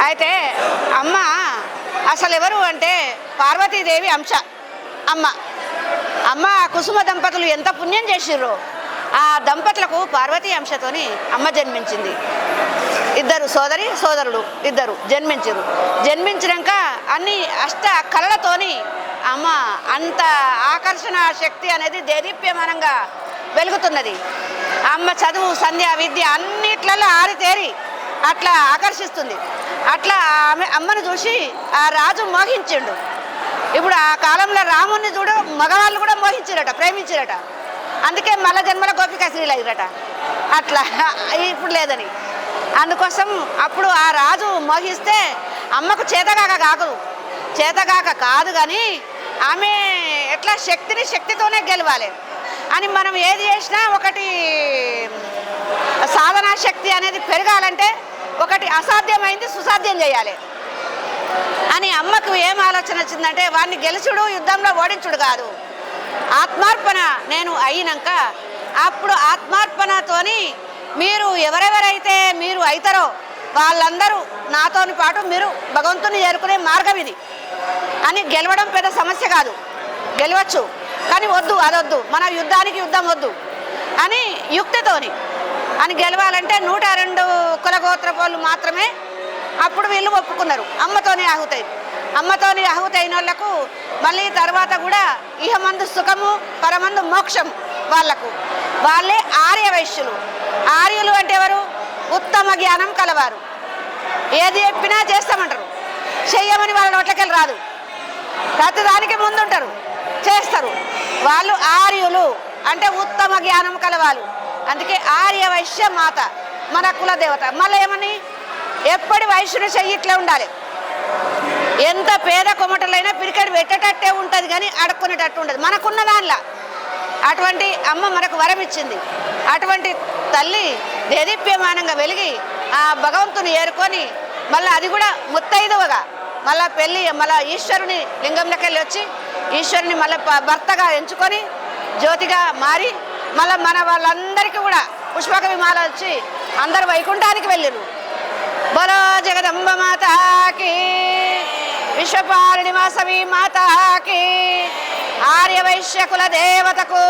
అయితే అమ్మ అసలు ఎవరు అంటే పార్వతీదేవి అంశ అమ్మ. అమ్మ కుసుమ దంపతులు ఎంత పుణ్యం చేసిర్రో ఆ దంపతులకు పార్వతీ అంశతోని అమ్మ జన్మించింది. ఇద్దరు సోదరుడు ఇద్దరు జన్మించారు. జన్మించినాక అన్ని అష్ట కళలతోని అమ్మ అంత ఆకర్షణ శక్తి అనేది దేదీప్యమానంగా వెలుగుతున్నది. అమ్మ చదువు సంధ్య విద్య అన్నిట్లలో ఆరితేరి అట్లా ఆకర్షిస్తుంది. అట్లా అమ్మను చూసి ఆ రాజు మోహించిండు. ఇప్పుడు ఆ కాలంలో రాముణ్ణి చూడు మగవాళ్ళు కూడా మోహించారట, ప్రేమించారట. అందుకే మల్ల జన్మల గోపికా స్త్రీలు అయ్యారట. అట్లా ఇప్పుడు లేదని అందుకోసం అప్పుడు ఆ రాజు మోహిస్తే అమ్మకు చేతగాక కాదు కానీ ఆమె ఎట్లా శక్తితోనే గెలవాలి అని మనం ఏది చేసినా ఒకటి సాధనా శక్తి అనేది పెరగాలంటే ఒకటి అసాధ్యమైంది సుసాధ్యం చేయాలి అని అమ్మకు ఏం ఆలోచన వచ్చిందంటే వాడిని గెలుచుడు యుద్ధంలో ఓడించుడు కాదు, ఆత్మార్పణ నేను అయినాక అప్పుడు ఆత్మార్పణతోని మీరు ఎవరెవరైతే మీరు అవుతారో వాళ్ళందరూ నాతోని పాటు మీరు భగవంతుని చేరుకునే మార్గం ఇది అని గెలవడం పెద్ద సమస్య కాదు, గెలవచ్చు కానీ వద్దు అదొద్దు, మన యుద్ధం వద్దు అని యుక్తితోని అని గెలవాలంటే 102 కులగోత్రపోళ్ళు మాత్రమే అప్పుడు వీళ్ళు ఒప్పుకున్నారు. అమ్మతోని ఆహుతి అయిన వాళ్ళకు మళ్ళీ తర్వాత కూడా ఇహమందు సుఖము పరమందు మోక్షము వాళ్ళే ఆర్యవైశ్యులు. ఆర్యులు అంటే ఎవరు? ఉత్తమ జ్ఞానం కలవారు. ఏది చెప్పినా చేస్తామంటారు, చెయ్యమని వాళ్ళ నోట్లకెళ్ళి రాదు, ప్రతిదానికి ముందుంటారు, చేస్తారు. వాళ్ళు ఆర్యులు అంటే ఉత్తమ జ్ఞానం కలవాలి. అందుకే ఆర్యవైశ్య మాత మన కులదేవత. మళ్ళీ ఏమని ఎప్పటి వైశ్యుని చెయ్యి ఇట్లా ఉండాలి, ఎంత పేద కొమటలైనా పిరికెడు పెట్టేటట్టే ఉంటుంది కానీ అడుక్కునేటట్టు ఉండదు మనకున్న దానిలా. అటువంటి అమ్మ మనకు వరం ఇచ్చింది. అటువంటి తల్లి దేదీప్యమానంగా వెలిగి ఆ భగవంతుని ఏరుకొని మళ్ళీ అది కూడా ముత్తైదువగా మళ్ళీ ఈశ్వరుని లింగంలోకి వెళ్ళి వచ్చి ఈశ్వరుని మళ్ళీ భర్తగా ఎంచుకొని జ్యోతిగా మారి మళ్ళీ మన వాళ్ళందరికీ కూడా పుష్పక విమాల వచ్చి అందరు వైకుంఠానికి వెళ్ళిరు. బలో జగదంబ మాతాకి, విశ్వపాలిని వాసవి మాతాకి, ఆర్యవైశ్య కుల దేవతకు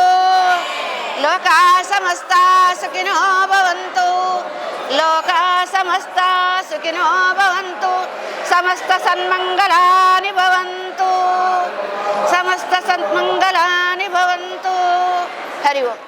లోకా సమస్త సుఖినో భవంతు, లోకా సమస్త సుఖినో భవంతు, సమస్త సన్మంగళాని భవంతు, సమస్త సన్మంగళాని భవంతు. హరి ఓం.